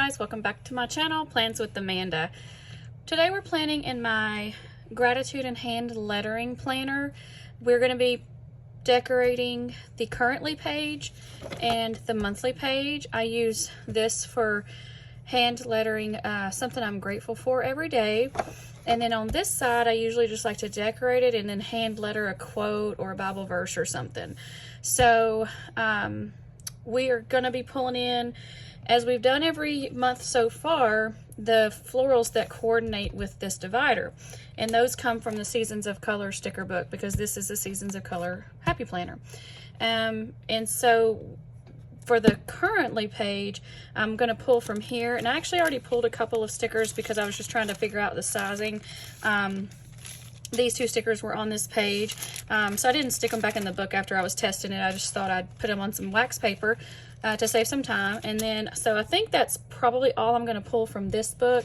guys, welcome back to my channel, Plans with Amanda. Today we're planning in my gratitude and hand lettering planner. We're going to be decorating the currently page and the monthly page. I use this for hand lettering something I'm grateful for every day. And then on this side, I usually just like to decorate it and then hand letter a quote or a Bible verse or something. So we are going to be pulling in, as we've done every month so far, the florals that coordinate with this divider. And those come from the Seasons of Color sticker book, because this is the Seasons of Color Happy Planner. And so for the currently page, I'm going to pull from here. And I actually already pulled a couple of stickers because I was just trying to figure out the sizing. These two stickers were on this page. So I didn't stick them back in the book after I was testing it. I just thought I'd put them on some wax paper to save some time. And then, so I think that's probably all I'm going to pull from this book.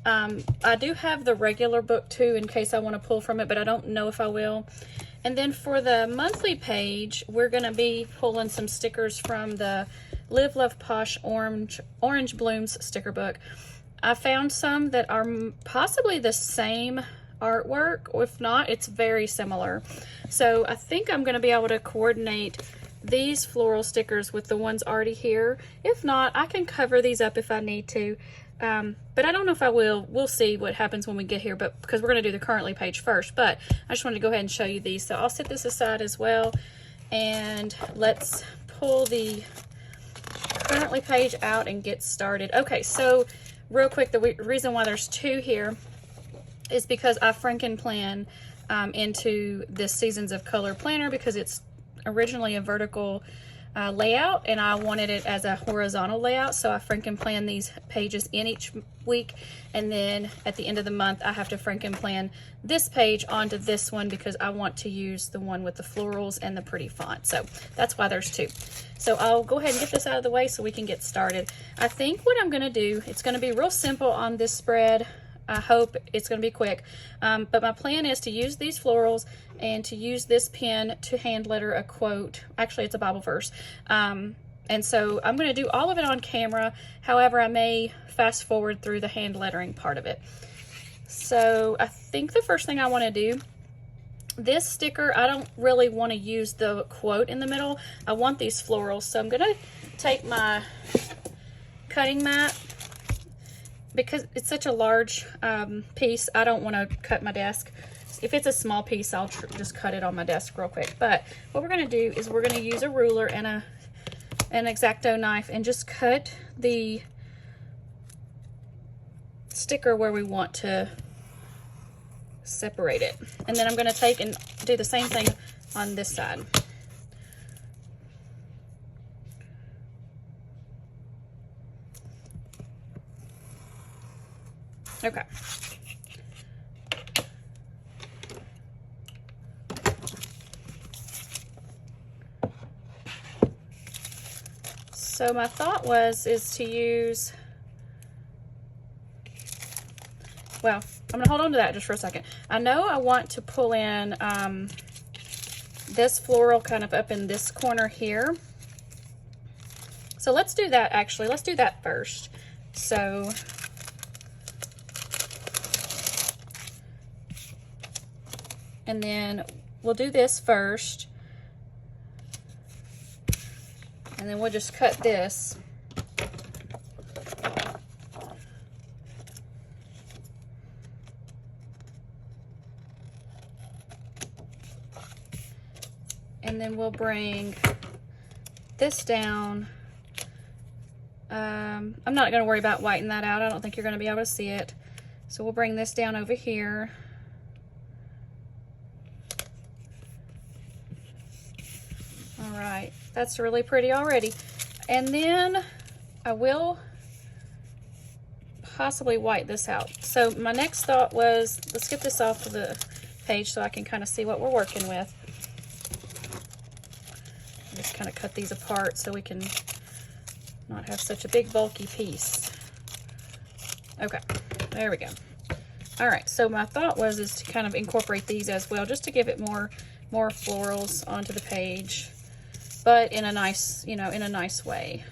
I do have the regular book too in case I want to pull from it, but I don't know if I will. And then for the monthly page, we're going to be pulling some stickers from the Love Posh Orange Blooms sticker book. I found some that are possibly the same artwork, or if not, it's very similar. So I think I'm going to be able to coordinate these floral stickers with the ones already here. If not, I can cover these up if I need to. But I don't know if I will. We'll see what happens when we get here, but because we're going to do the currently page first. But I just wanted to go ahead and show you these. So I'll set this aside as well, and let's pull the currently page out and get started. Okay, so real quick, the reason why there's two here is because I Franken plan into this Seasons of Color planner, because it's originally a vertical layout and I wanted it as a horizontal layout. So I Franken plan these pages in each week, and then at the end of the month I have to Franken plan this page onto this one because I want to use the one with the florals and the pretty font. So that's why there's two. So I'll go ahead and get this out of the way so we can get started. I think what I'm going to do, it's going to be real simple on this spread. I hope it's going to be quick, but my plan is to use these florals and to use this pen to hand letter a quote. Actually, it's a Bible verse. And so I'm going to do all of it on camera. However, I may fast forward through the hand lettering part of it. So I think the first thing I want to do, this sticker, I don't really want to use the quote in the middle. I want these florals. So I'm going to take my cutting mat. Because it's such a large piece, I don't want to cut my desk. If it's a small piece, I'll just cut it on my desk real quick. But what we're going to do is we're going to use a ruler and an X-Acto knife and just cut the sticker where we want to separate it. And then I'm going to take and do the same thing on this side. Okay. So my thought is to use, well, I'm gonna hold on to that just for a second. I know I want to pull in this floral kind of up in this corner here. So let's do that actually. Let's do that first. So and then we'll do this first. And then we'll just cut this. And then we'll bring this down. I'm not going to worry about whitening that out. I don't think you're going to be able to see it. So we'll bring this down over here. Alright, that's really pretty already. And then I will possibly white this out. So my next thought was, let's get this off of the page so I can kind of see what we're working with. Just kind of cut these apart so we can not have such a big bulky piece. Okay, there we go. Alright, so my thought is to kind of incorporate these as well, just to give it more florals onto the page, but in a nice, in a nice way.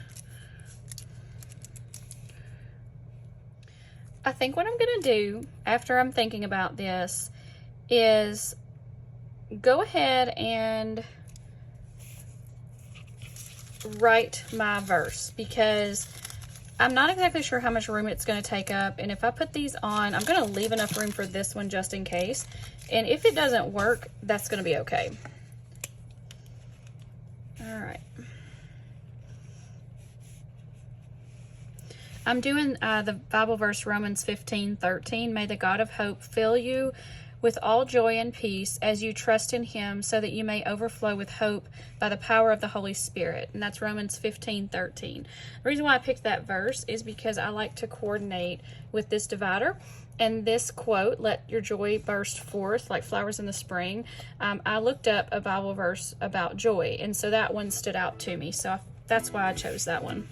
I think what I'm gonna do after I'm thinking about this is go ahead and write my verse, because I'm not exactly sure how much room it's going to take up, and if I put these on, I'm going to leave enough room for this one just in case, and if it doesn't work, that's going to be okay. All right. I'm doing the Bible verse, Romans 15:13. May the God of hope fill you with all joy and peace as you trust in him, so that you may overflow with hope by the power of the Holy Spirit. And that's Romans 15:13. The reason why I picked that verse is because I like to coordinate with this divider. And this quote, let your joy burst forth like flowers in the spring, I looked up a Bible verse about joy, and so that one stood out to me. So that's why I chose that one.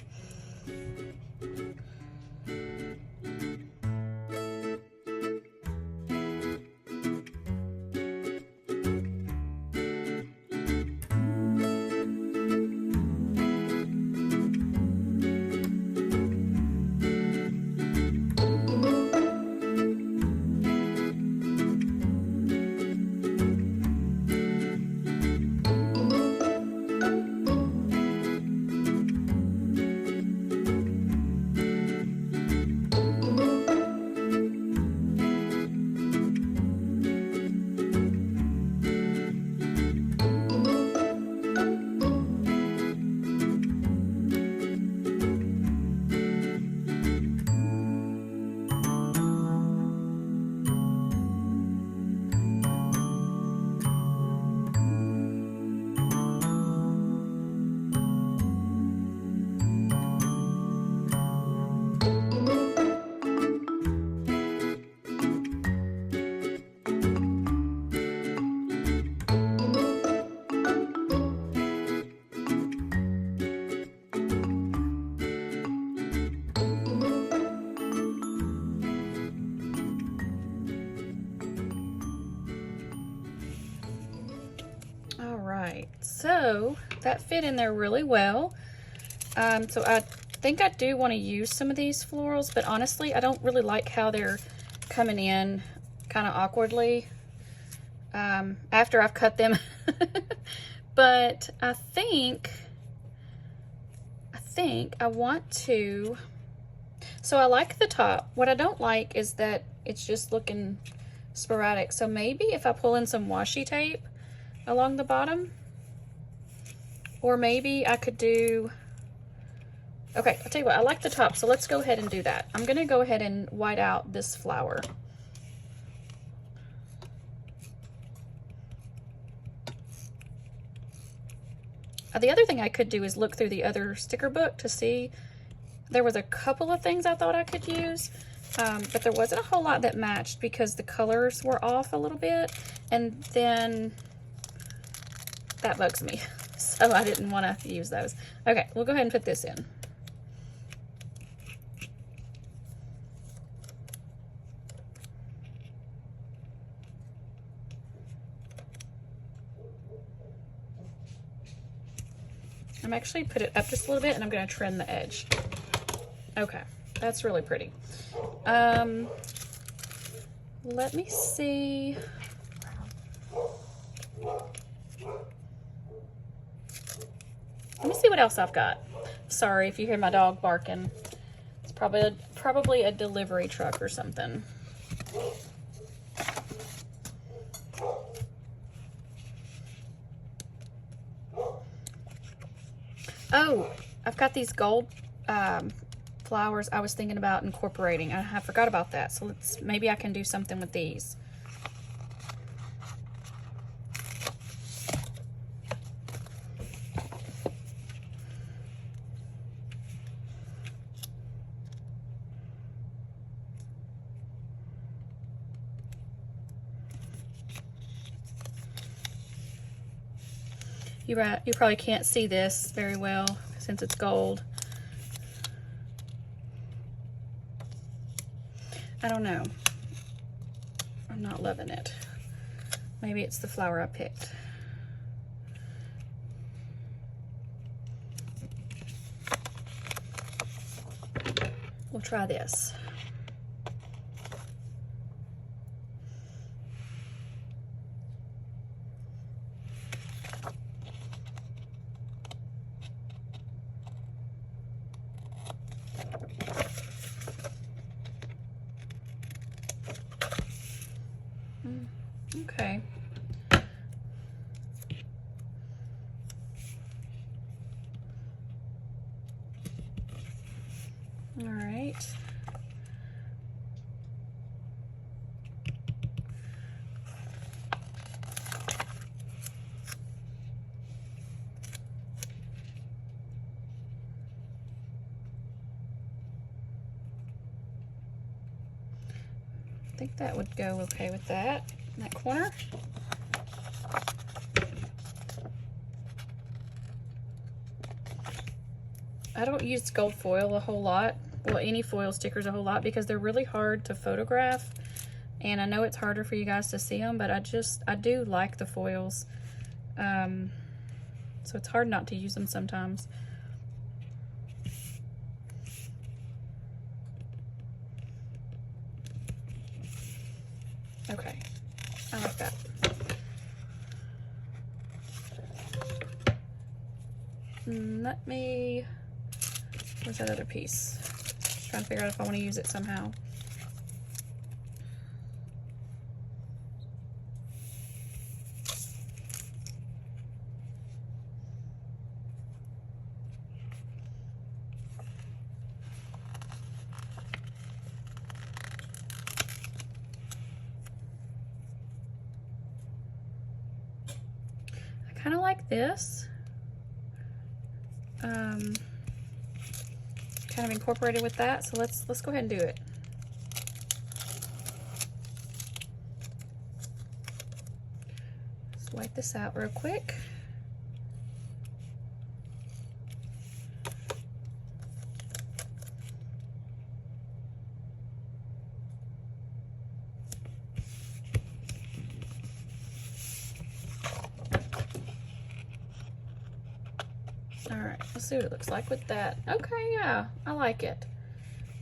So that fit in there really well. So I think I do want to use some of these florals, but honestly, I don't really like how they're coming in kind of awkwardly after I've cut them. But I think I want to, so I like the top. What I don't like is that it's just looking sporadic. So maybe if I pull in some washi tape along the bottom, or maybe I could do, okay, I'll tell you what, I like the top, so let's go ahead and do that. I'm gonna go ahead and white out this flower. The other thing I could do is look through the other sticker book to see. There was a couple of things I thought I could use, but there wasn't a whole lot that matched because the colors were off a little bit, and then that bugs me. So I didn't want to use those. Okay, we'll go ahead and put this in. I'm actually put it up just a little bit, and I'm going to trim the edge. Okay, that's really pretty. Let me see. Let me see what else I've got. Sorry if you hear my dog barking. It's probably a delivery truck or something. Oh, I've got these gold flowers I was thinking about incorporating. I forgot about that. So maybe I can do something with these. You probably can't see this very well since it's gold. I don't know. I'm not loving it. Maybe it's the flower I picked. We'll try this. Okay. All right. I think that would go okay with that, in that corner. I don't use gold foil a whole lot, well, any foil stickers a whole lot, because they're really hard to photograph, and I know it's harder for you guys to see them, but I do like the foils, so it's hard not to use them sometimes. Okay, I like that. Let me, where's that other piece? Just trying to figure out if I want to use it somehow. I kind of like this. Kind of incorporated with that, so let's go ahead and do it. Let's wipe this out real quick. See what it looks like with that. Okay, yeah, I like it.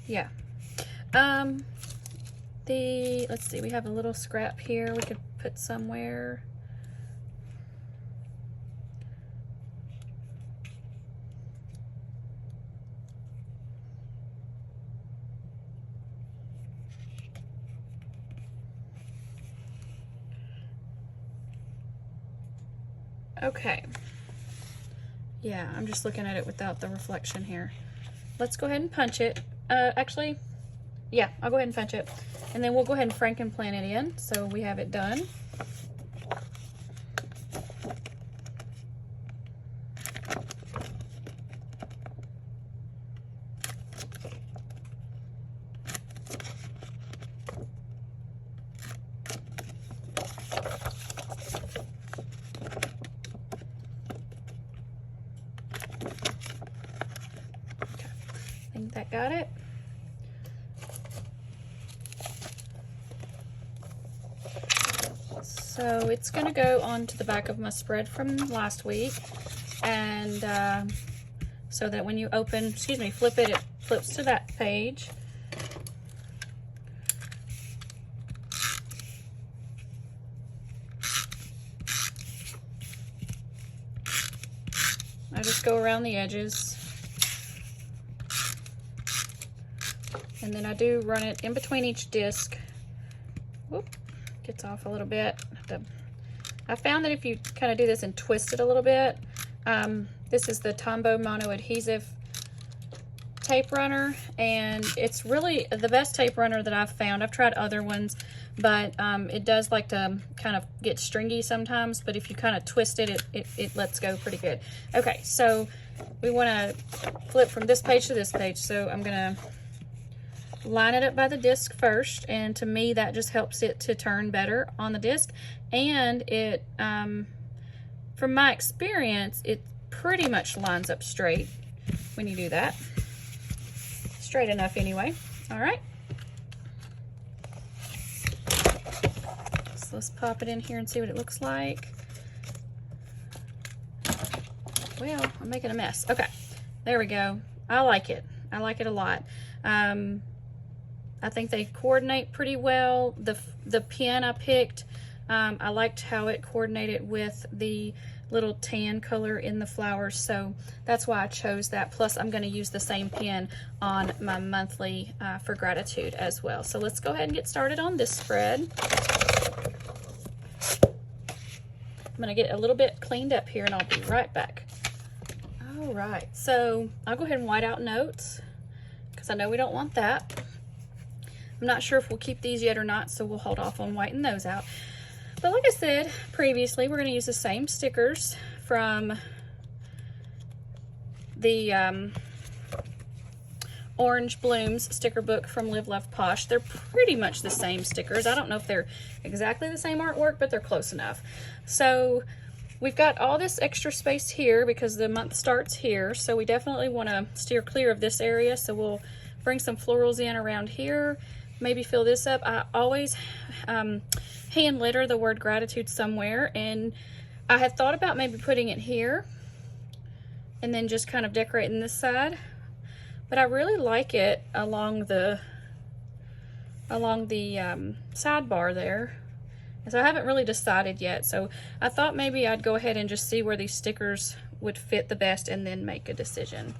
Yeah. Let's see, we have a little scrap here we could put somewhere. Okay. Yeah, I'm just looking at it without the reflection here. Let's go ahead and punch it. Actually, yeah, I'll go ahead and punch it. And then we'll go ahead and Franken-plan it in so we have it done. That got it. So it's going to go onto the back of my spread from last week, and so that when you open, flip it, it flips to that page. I just go around the edges. And then I do run it in between each disc. Whoop, gets off a little bit. I found that if you kind of do this and twist it a little bit, this is the Tombow Mono Adhesive tape runner, and it's really the best tape runner that I've found. I've tried other ones, but it does like to kind of get stringy sometimes, but if you kind of twist it, it lets go pretty good. Okay, so we want to flip from this page to this page, so I'm going to line it up by the disc first, and to me that just helps it to turn better on the disc, and it from my experience it pretty much lines up straight when you do that. Straight enough anyway. All right, so let's pop it in here and see what it looks like. Well, I'm making a mess. Okay, there we go. I like it. I like it a lot. I think they coordinate pretty well. The pen I picked, I liked how it coordinated with the little tan color in the flowers, so that's why I chose that. Plus, I'm going to use the same pen on my monthly for gratitude as well. So let's go ahead and get started on this spread. gonna get a little bit cleaned up here and I'll be right back. All right, so I'll go ahead and white out notes because I know we don't want that. I'm not sure if we'll keep these yet or not, so we'll hold off on whitening those out. But like I said previously, we're gonna use the same stickers from the Orange Blooms sticker book from Love Posh. They're pretty much the same stickers. I don't know if they're exactly the same artwork, but they're close enough. So we've got all this extra space here because the month starts here, so we definitely want to steer clear of this area. So we'll bring some florals in around here, maybe fill this up. I always hand letter the word gratitude somewhere, and I had thought about maybe putting it here and then just kind of decorating this side. But I really like it along the sidebar there. And so I haven't really decided yet. So I thought maybe I'd go ahead and just see where these stickers would fit the best and then make a decision.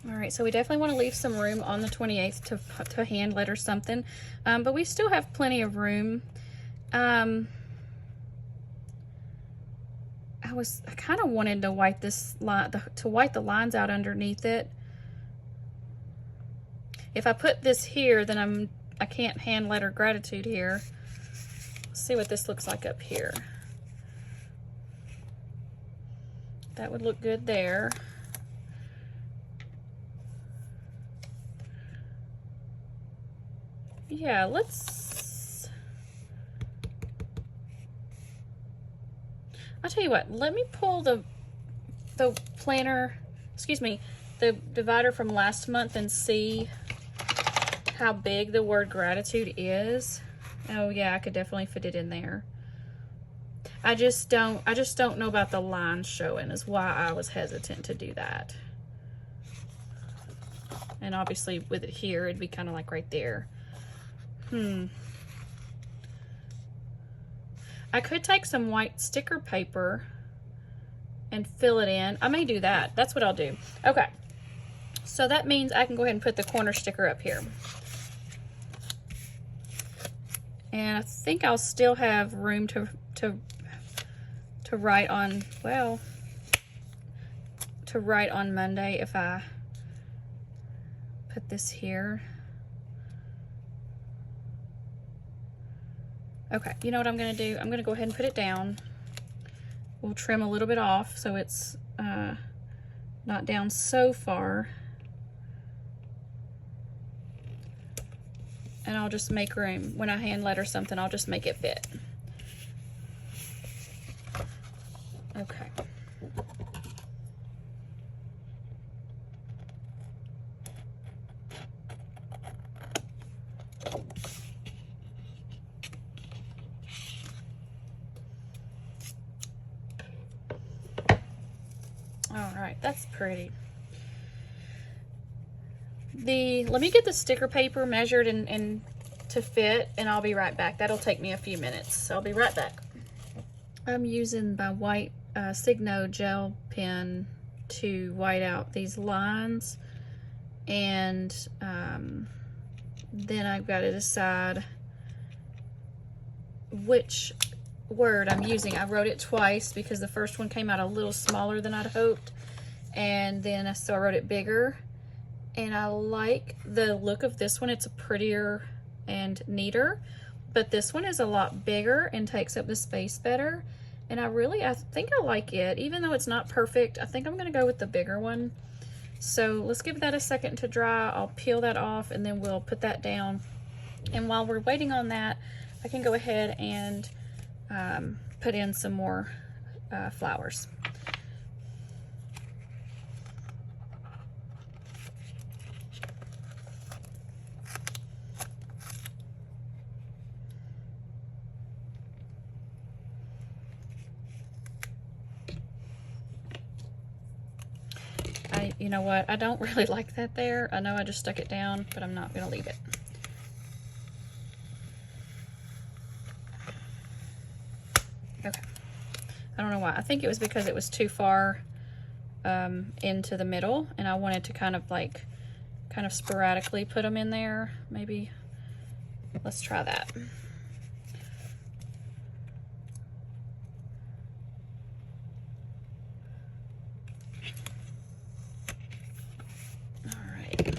All right, so we definitely want to leave some room on the 28th to hand letter something, but we still have plenty of room. I kind of wanted to white this line, to white the lines out underneath it. If I put this here, then I can't hand letter gratitude here. Let's see what this looks like up here. That would look good there. Yeah, I'll tell you what, let me pull the planner, excuse me, the divider from last month and see how big the word gratitude is. Oh yeah, I could definitely fit it in there. I just don't know about the lines showing, is why I was hesitant to do that. And obviously with it here, it'd be kind of like right there. I could take some white sticker paper and fill it in. I may do that. That's what I'll do. Okay. So that means I can go ahead and put the corner sticker up here. And I think I'll still have room to write on, well, to write on Monday if I put this here. Okay, you know what I'm gonna do? I'm gonna go ahead and put it down. We'll trim a little bit off so it's not down so far. And I'll just make room. When I hand letter something, I'll just make it fit. Okay. All right, that's pretty. Let me get the sticker paper measured and to fit, and I'll be right back. That'll take me a few minutes, so I'll be right back. I'm using my white Signo gel pen to white out these lines, and then I've got to decide which word I'm using. I wrote it twice because the first one came out a little smaller than I'd hoped, and then so I wrote it bigger, and I like the look of this one. It's prettier and neater, but this one is a lot bigger and takes up the space better, and I think I like it. Even though it's not perfect, I think I'm gonna go with the bigger one. So let's give that a second to dry. I'll peel that off and then we'll put that down, and while we're waiting on that, I can go ahead and put in some more flowers. You know what? I don't really like that there. I know I just stuck it down, but I'm not going to leave it. Okay. I don't know why. I think it was because it was too far into the middle, and I wanted to kind of sporadically put them in there. Maybe let's try that. All right.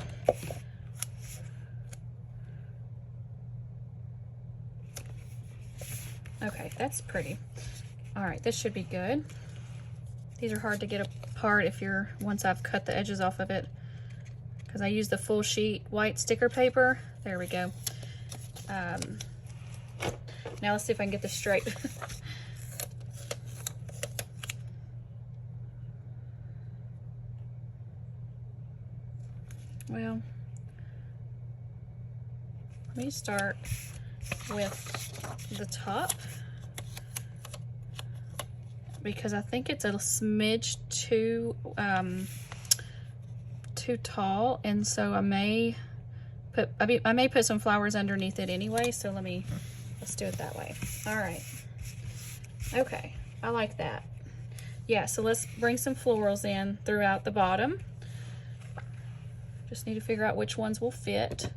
Okay, that's pretty. All right, this should be good. These are hard to get apart once I've cut the edges off of it, because I use the full sheet white sticker paper. There we go. Now let's see if I can get this straight. Well, let me start with the top, because I think it's a smidge too tall, and so I may put some flowers underneath it anyway. So let's do it that way. All right. Okay, I like that. Yeah, so let's bring some florals in throughout the bottom. Just need to figure out which ones will fit.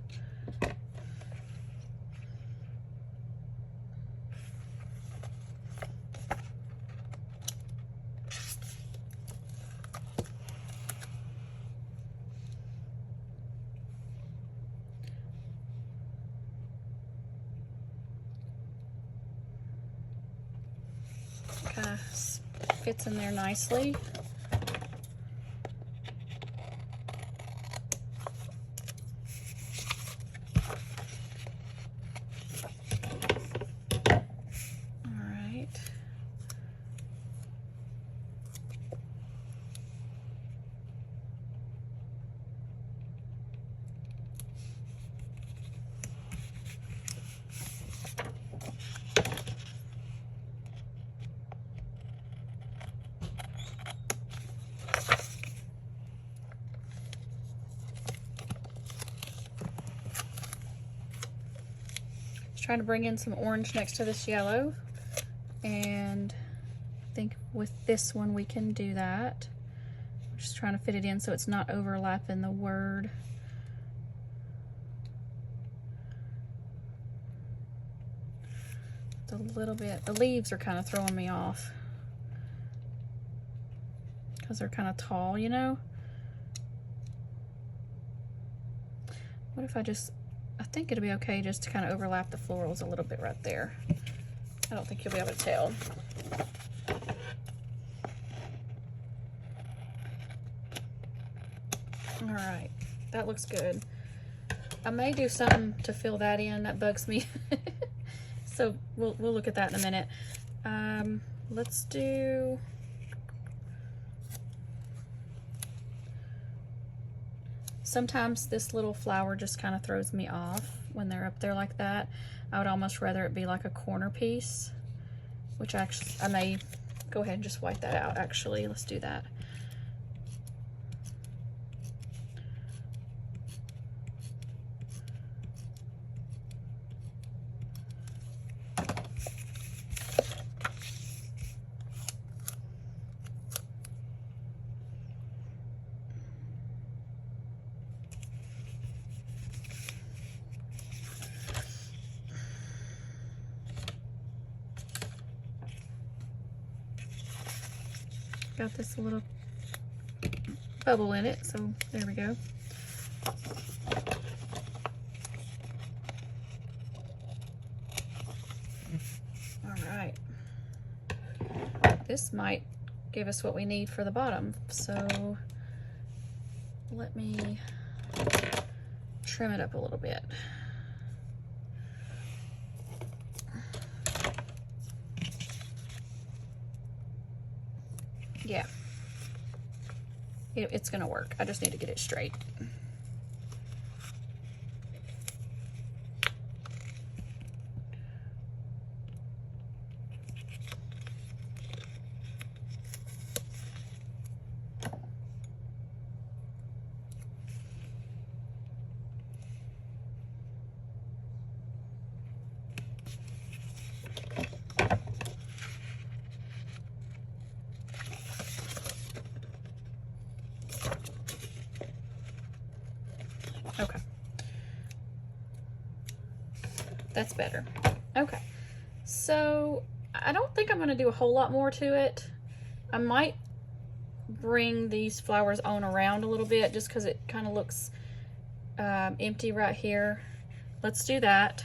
Kind of fits in there nicely. Trying to bring in some orange next to this yellow, and I think with this one we can do that. I'm just trying to fit it in so it's not overlapping the word. It's a little bit, the leaves are kind of throwing me off because they're kind of tall, you know. What if I think it'll be okay just to kind of overlap the florals a little bit right there. I don't think you'll be able to tell. All right, that looks good. I may do something to fill that in. That bugs me. So we'll look at that in a minute. Let's do... Sometimes this little flower just kind of throws me off when they're up there like that. I would almost rather it be like a corner piece, which actually I may go ahead and just white that out. Actually, let's do that. Got this little bubble in it, so there we go. All right. This might give us what we need for the bottom, so let me trim it up a little bit. Yeah, it's gonna work. I just need to get it straight. That's better. Okay, so I don't think I'm going to do a whole lot more to it. I might bring these flowers on around a little bit just because it kind of looks empty right here. Let's do that.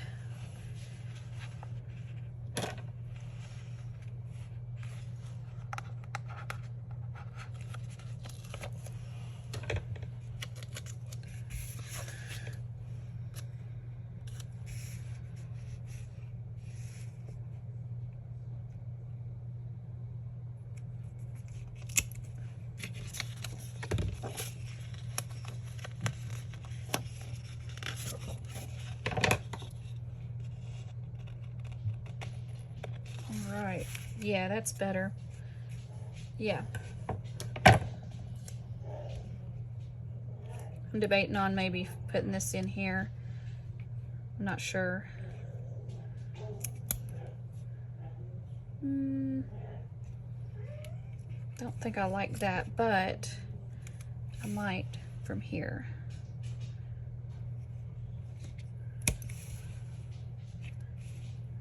Right, yeah, that's better. Yeah. I'm debating on maybe putting this in here. I'm not sure. Don't think I like that, but I might from here.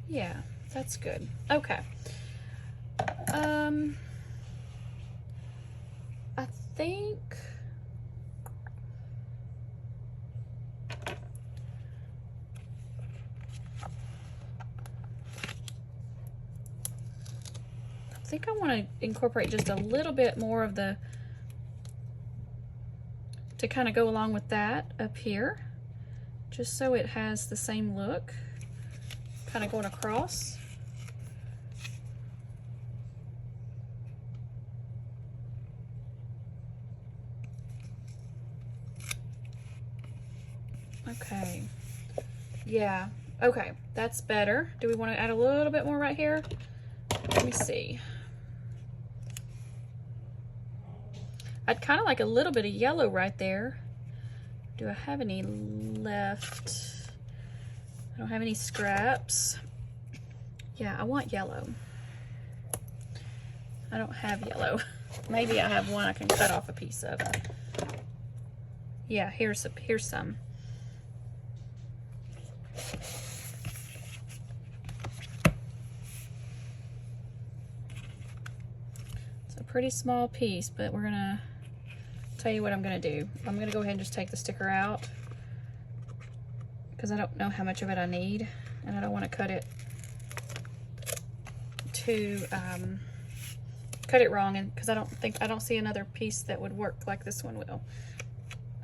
Yeah, that's good. Okay. I think I want to incorporate just a little bit more of the, to kind of go along with that up here, just so it has the same look, kind of going across. Okay, yeah, okay, that's better. Do we want to add a little bit more right here? Let me see. I'd kind of like a little bit of yellow right there. Do I have any left? I don't have any scraps. Yeah, I want yellow. I don't have yellow. Maybe I have one I can cut off a piece of. Yeah, here's some. It's a pretty small piece, but we're gonna tell you what I'm gonna do. I'm gonna go ahead and just take the sticker out because I don't know how much of it I need, and I don't want to cut it too cut it wrong, and because I don't see another piece that would work like this one will.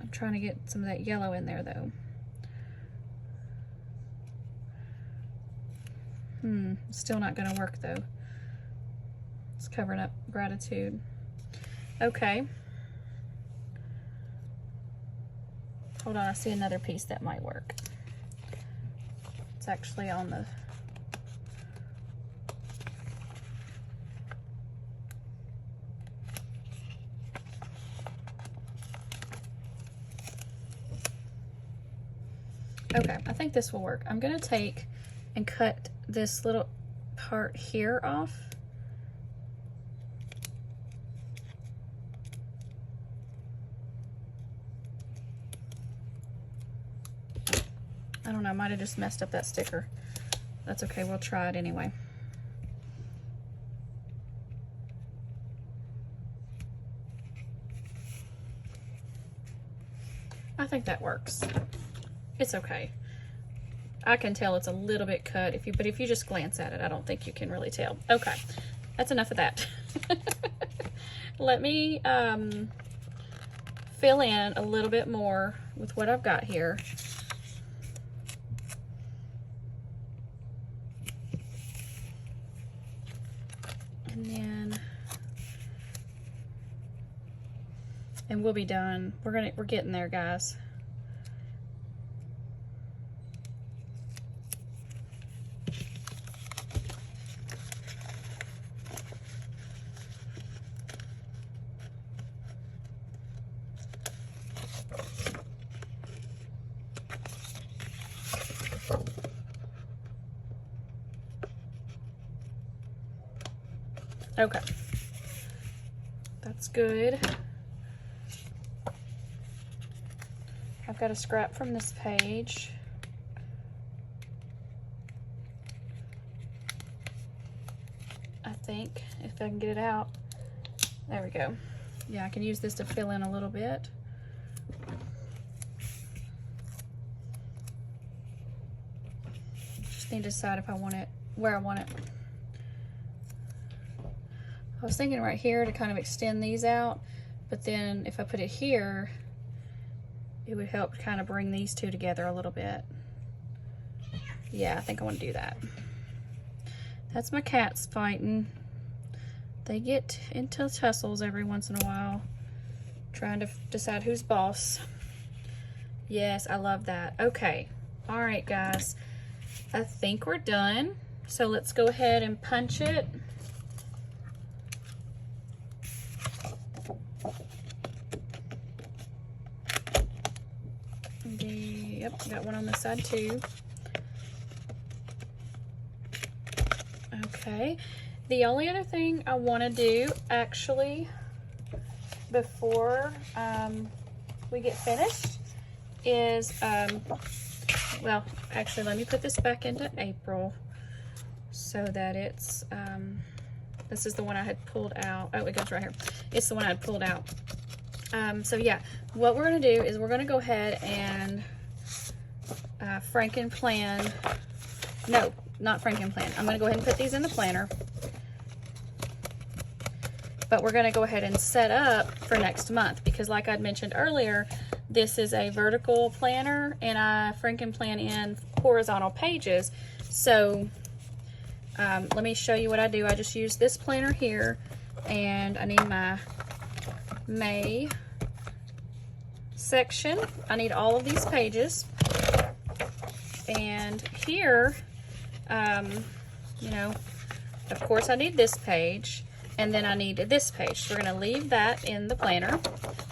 I'm trying to get some of that yellow in there though. Still not gonna work though. It's covering up Gratitude. Okay. Hold on, I see another piece that might work. It's actually on the... Okay, I think this will work. I'm gonna take and cut this little part here off. I don't know, I might have just messed up that sticker. That's okay, we'll try it anyway. I think that works. It's okay. I can tell it's a little bit cut, but if you just glance at it, I don't think you can really tell. Okay, that's enough of that. Let me fill in a little bit more with what I've got here. And we'll be done. We're getting there, guys. Okay. That's good. I've got a scrap from this page. think, if I can get it out. There we go. Yeah, I can use this to fill in a little bit. Just need to decide if I want it, where I want it. I was thinking right here to kind of extend these out, but then if I put it here, it would help kind of bring these two together a little bit. Yeah, I think I want to do that. That's my cats fighting. They get into tussles every once in a while, trying to decide who's boss. Yes, I love that. Okay, all right, guys. I think we're done. So let's go ahead and punch it. Yep, got one on this side too. Okay, the only other thing I want to do actually before we get finished is, well, actually let me put this back into April so that it's, this is the one I had pulled out. Oh, it goes right here. It's the one I had pulled out. So yeah, what we're going to do is we're going to go ahead and Frankenplan, no, not Frankenplan. I'm going to go ahead and put these in the planner. But we're going to go ahead and set up for next month because like I'd mentioned earlier, this is a vertical planner and I Frankenplan in horizontal pages. So let me show you what I do. I just use this planner here and I need my May section. I need all of these pages. And here, you know, of course I need this page and then I need this page. So we're going to leave that in the planner.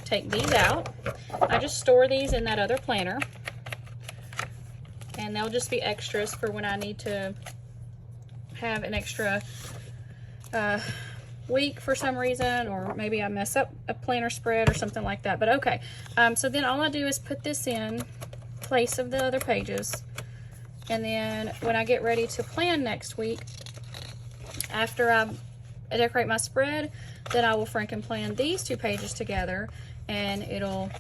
Take these out. I just store these in that other planner. And they'll just be extras for when I need to have an extra week for some reason, or maybe I mess up a planner spread or something like that. But okay, so then all I do is put this in place of the other pages. And then when I get ready to plan next week, after I decorate my spread, then I will Frankenplan these two pages together and it'll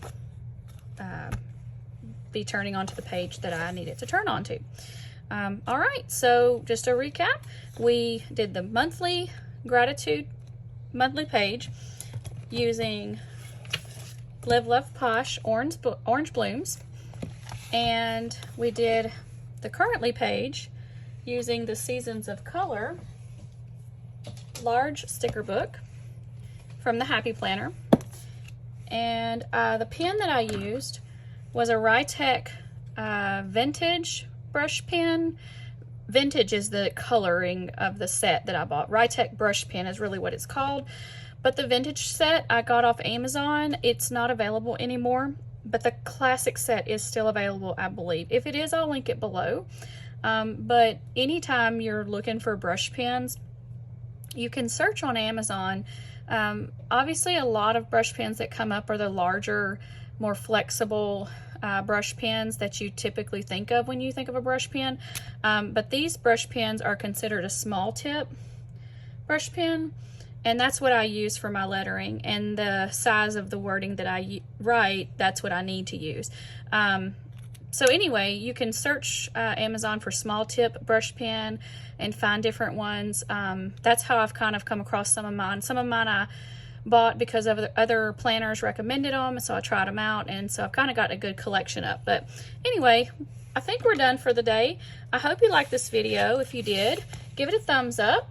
be turning onto the page that I need it to turn onto. All right, so just a recap, we did the monthly gratitude monthly page using Love Posh Orange Blooms, and we did the currently page using the Seasons of Color large sticker book from the Happy Planner. And the pen that I used was a Rytech vintage brush pen. Vintage is the coloring of the set that I bought. Rytech brush pen is really what it's called. But the vintage set I got off Amazon. It's not available anymore, but the classic set is still available, I believe. If it is, I'll link it below. But anytime you're looking for brush pens, you can search on Amazon. Obviously, a lot of brush pens that come up are the larger, more flexible brush pens that you typically think of when you think of a brush pen. But these brush pens are considered a small tip brush pen, and that's what I use for my lettering, and the size of the wording that I write, that's what I need to use. So anyway, you can search Amazon for small tip brush pen and find different ones. That's how I've kind of come across some of mine. Some of mine I bought because of other planners recommended them, so I tried them out, and so I've kind of got a good collection up. But anyway, I think we're done for the day. I hope you liked this video. If you did, give it a thumbs up,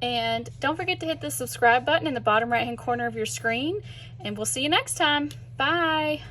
and don't forget to hit the subscribe button in the bottom right hand corner of your screen, and we'll see you next time. Bye.